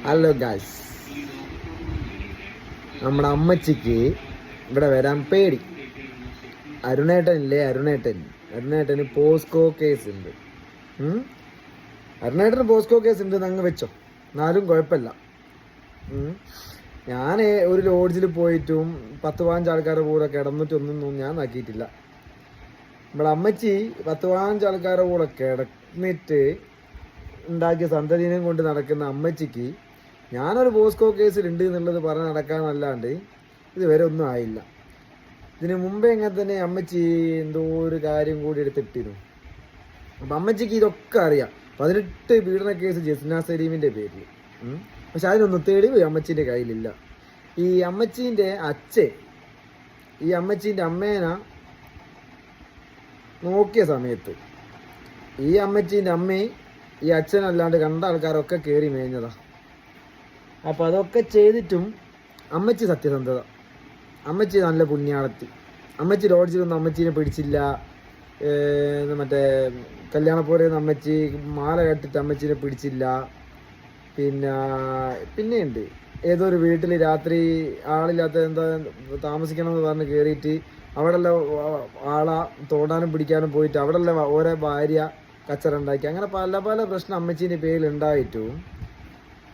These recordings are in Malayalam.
ഹലോ ഗായ്സ്, നമ്മുടെ അമ്മച്ചിക്ക് ഇവിടെ വരാൻ പേടി. അരുണേട്ടന് പോസ്കോ കേസ് ഉണ്ട്. അരുണേട്ടന് പോസ്കോ കേസ് ഉണ്ട് അങ്ങ് വെച്ചോ, എന്നാലും കുഴപ്പമില്ല. ഞാൻ ഒരു ലോഡ്ജിൽ പോയിട്ടും 10-15 ആൾക്കാരുടെ കൂടെ കിടന്നിട്ടൊന്നും ഞാൻ നോക്കിയിട്ടില്ല. നമ്മുടെ അമ്മച്ചി 10-15 ആൾക്കാരുടെ കൂടെ കിടന്നിട്ട് ഉണ്ടാക്കിയ സന്തതിനെയും കൊണ്ട് നടക്കുന്ന അമ്മച്ചിക്ക് ഞാനൊരു പോസ്കോ കേസിലുണ്ട് എന്നുള്ളത് പറഞ്ഞ് നടക്കാനല്ലാണ്ട് ഇതുവരെ ഒന്നും ആയില്ല. ഇതിന് മുമ്പേ ഇങ്ങനെ തന്നെ അമ്മച്ചി എന്തോ ഒരു കാര്യം കൂടി എടുത്തിട്ടിരുന്നു. അപ്പം അമ്മച്ചിക്ക് ഇതൊക്കെ അറിയാം. 18 പീഡന കേസ് ജസ്ന സലീമിൻ്റെ പേരിൽ. പക്ഷെ അതിനൊന്നും തെളിവ് അമ്മച്ചീൻ്റെ കയ്യിലില്ല. ഈ അമ്മച്ചീൻ്റെ അമ്മേനെ നോക്കിയ സമയത്ത് ഈ അമ്മച്ചീൻ്റെ അമ്മയും ഈ അച്ഛനല്ലാണ്ട് കണ്ട ആൾക്കാരൊക്കെ കയറി മേഞ്ഞതാ. അപ്പം അതൊക്കെ ചെയ്തിട്ടും അമ്മച്ചി സത്യസന്ധത, അമ്മച്ചി നല്ല പുണ്യാളത്തി. അമ്മച്ചി ലോഡ്ജിലൊന്നും അമ്മച്ചീനെ പിടിച്ചില്ല. മറ്റേ കല്യാണപ്പോരെയൊന്നും അമ്മച്ചി മാല കെട്ടിട്ട് അമ്മച്ചീനെ പിടിച്ചില്ല. പിന്നെയുണ്ട് ഏതോ ഒരു വീട്ടിൽ രാത്രി ആളില്ലാത്ത എന്താ താമസിക്കണമെന്ന് പറഞ്ഞ് കയറിയിട്ട് അവിടെല്ലാം ആളെ തോടാനും പിടിക്കാനും പോയിട്ട് അവിടെല്ലാം ഓരോ ഭാര്യ കച്ചറുണ്ടാക്കി. അങ്ങനെ പല പല പ്രശ്നം അമ്മച്ചീൻ്റെ പേരിൽ ഉണ്ടായിട്ടും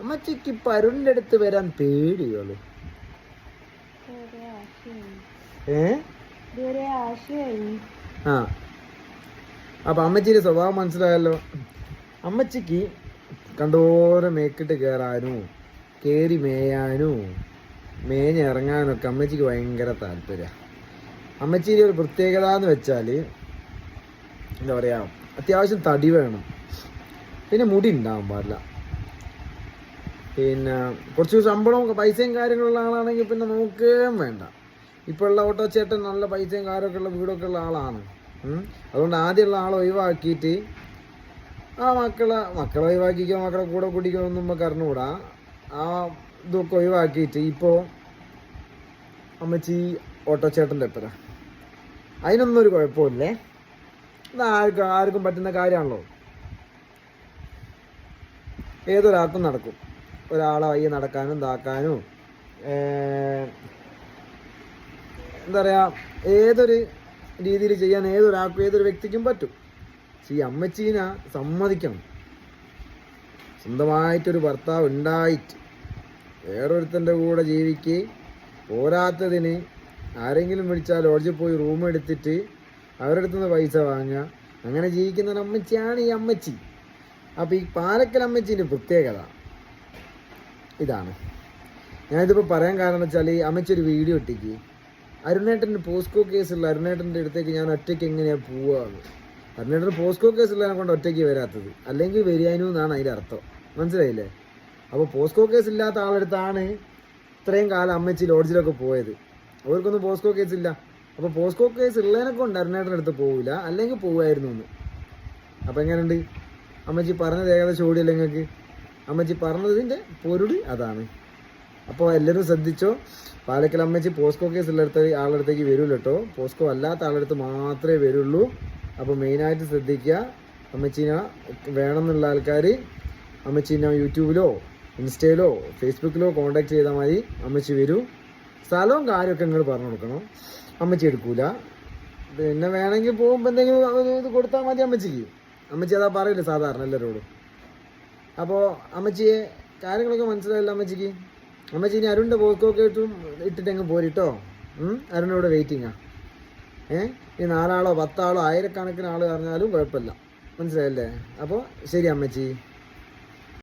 അമ്മച്ചിക്ക് പരുണിൻ്റെ അടുത്ത് വരാൻ പേടിയുള്ളൂ. അപ്പൊ അമ്മച്ചിയുടെ സ്വഭാവം മനസ്സിലായല്ലോ. അമ്മച്ചിക്ക് കണ്ടോരം മേക്കിട്ട് കയറാനും കയറി മേയാനും മേഞ്ഞിറങ്ങാനൊക്കെ അമ്മച്ചിക്ക് ഭയങ്കര താല്പര്യ. അമ്മച്ചിയുടെ ഒരു പ്രത്യേകത എന്ന് വെച്ചാൽ എന്താ പറയാ, അത്യാവശ്യം തടി വേണം, പിന്നെ മുടി ഉണ്ടാവാൻ പാടില്ല, പിന്നെ കുറച്ച് ശമ്പളവും പൈസയും കാര്യങ്ങളുള്ള ആളാണെങ്കിൽ പിന്നെ നോക്കുകയും വേണ്ട. ഇപ്പോൾ ഉള്ള ഓട്ടോ ചേട്ടൻ നല്ല പൈസയും കാര്യമൊക്കെ ഉള്ള വീടൊക്കെ ഉള്ള ആളാണ്. അതുകൊണ്ട് ആദ്യമുള്ള ആളെ ഒഴിവാക്കിയിട്ട് ആ മക്കളെ ഒഴിവാക്കിക്കോ, മക്കളെ കൂടെ കുടിക്കണമെന്നും നമുക്ക് അറിഞ്ഞുകൂടാ. ആ ഇതൊക്കെ ഒഴിവാക്കിയിട്ട് ഇപ്പോൾ അമ്മച്ചി ഓട്ടോ ചേട്ടൻ്റെ എപ്പര. അതിനൊന്നും ഒരു കുഴപ്പമില്ലേ. ഇത് ആർക്കും പറ്റുന്ന കാര്യമാണല്ലോ. ഏതൊരാൾക്കും നടക്കും. ഒരാളെ വയ്യ നടക്കാനും ഇതാക്കാനും എന്താ പറയുക, ഏതൊരു രീതിയിൽ ചെയ്യാൻ ഏതൊരാൾക്കും ഏതൊരു വ്യക്തിക്കും പറ്റും. പക്ഷെ ഈ അമ്മച്ചീനെ സമ്മതിക്കണം. സ്വന്തമായിട്ടൊരു ഭർത്താവ് ഉണ്ടായിട്ട് വേറൊരുത്തൻ്റെ കൂടെ ജീവിക്ക് പോരാത്തതിന് ആരെങ്കിലും വിളിച്ചാൽ ലോഡ്ജിൽ പോയി റൂം എടുത്തിട്ട് അവരുടെ അടുത്ത് നിന്ന് പൈസ വാങ്ങുക, അങ്ങനെ ജീവിക്കുന്ന അമ്മച്ചിയാണ് ഈ അമ്മച്ചി. അപ്പോൾ ഈ പാലക്കൽ അമ്മച്ചീൻ്റെ പ്രത്യേകത ഇതാണ്. ഞാനിതിപ്പോൾ പറയാൻ കാരണം എന്ന് വെച്ചാൽ, ഈ അമ്മച്ചി ഒരു വീഡിയോ ഇട്ടിക്ക് അരുണേട്ടൻ്റെ പോസ്കോ കേസുള്ള അരുണേട്ടൻ്റെ അടുത്തേക്ക് ഞാൻ ഒറ്റയ്ക്ക് എങ്ങനെയാണ് പോവുകയെന്ന്. അരുണേട്ടന് പോസ്കോ കേസുള്ളതിനെ കൊണ്ട് ഒറ്റയ്ക്ക് വരാത്തത്, അല്ലെങ്കിൽ വരികയാനു എന്നാണ് അതിൻ്റെ അർത്ഥം. മനസ്സിലായില്ലേ? അപ്പോൾ പോസ്കോ കേസ് ഇല്ലാത്ത ആളെടുത്താണ് ഇത്രയും കാലം അമ്മച്ചി ലോഡ്ജിലൊക്കെ പോയത്. അവർക്കൊന്നും പോസ്കോ കേസില്ല. അപ്പോൾ പോസ്കോ കേസ് ഉള്ളതിനെ കൊണ്ട് അരുണേട്ടൻ്റെ അടുത്ത് പോവില്ല, അല്ലെങ്കിൽ പോവുമായിരുന്നു എന്ന്. അപ്പോൾ എങ്ങനെയുണ്ട്? അമ്മച്ചി പറഞ്ഞത് ഏകദേശം ഓടിയല്ലേ നിങ്ങൾക്ക്? അമ്മച്ചി പറഞ്ഞതിൻ്റെ പൊരുടി അതാണ്. അപ്പോൾ എല്ലാവരും ശ്രദ്ധിച്ചോ. പാലക്കൽ അമ്മച്ചി പോസ്കോ കേസ് ഉള്ള ആളടുത്തേക്ക് വരുള്ളൂ കേട്ടോ. പോസ്കോ അല്ലാത്ത ആളടുത്ത് മാത്രമേ വരുള്ളൂ. അപ്പോൾ മെയിനായിട്ട് ശ്രദ്ധിക്കുക. അമ്മച്ചീനെ വേണമെന്നുള്ള ആൾക്കാർ അമ്മച്ചീനെ യൂട്യൂബിലോ ഇൻസ്റ്റയിലോ ഫേസ്ബുക്കിലോ കോൺടാക്ട് ചെയ്താൽ മതി. അമ്മച്ചി വരൂ. സ്ഥലവും കാര്യമൊക്കെ നിങ്ങൾ പറഞ്ഞു കൊടുക്കണം. അമ്മച്ചി എടുക്കൂല. പിന്നെ വേണമെങ്കിൽ പോകുമ്പോൾ എന്തെങ്കിലും ഇത് കൊടുത്താൽ മതി അമ്മച്ചിക്ക്. അമ്മച്ചി അതാ പറയില്ല സാധാരണ എല്ലാവരോടും. അപ്പോൾ അമ്മച്ചിയെ കാര്യങ്ങളൊക്കെ മനസ്സിലായില്ല അമ്മച്ചിക്ക്. അമ്മച്ചി ഇനി അരുണിൻ്റെ പോക്കൊക്കെ ഇട്ടിട്ടെങ്ങ് പോരിട്ടോ. അരുണിവിടെ വെയിറ്റിങ്ങാ. ഈ 4 ആളോ 10 ആളോ 1000കണക്കിന് ആൾ പറഞ്ഞാലും കുഴപ്പമില്ല. മനസ്സിലായല്ലേ? അപ്പോൾ ശരി അമ്മച്ചി.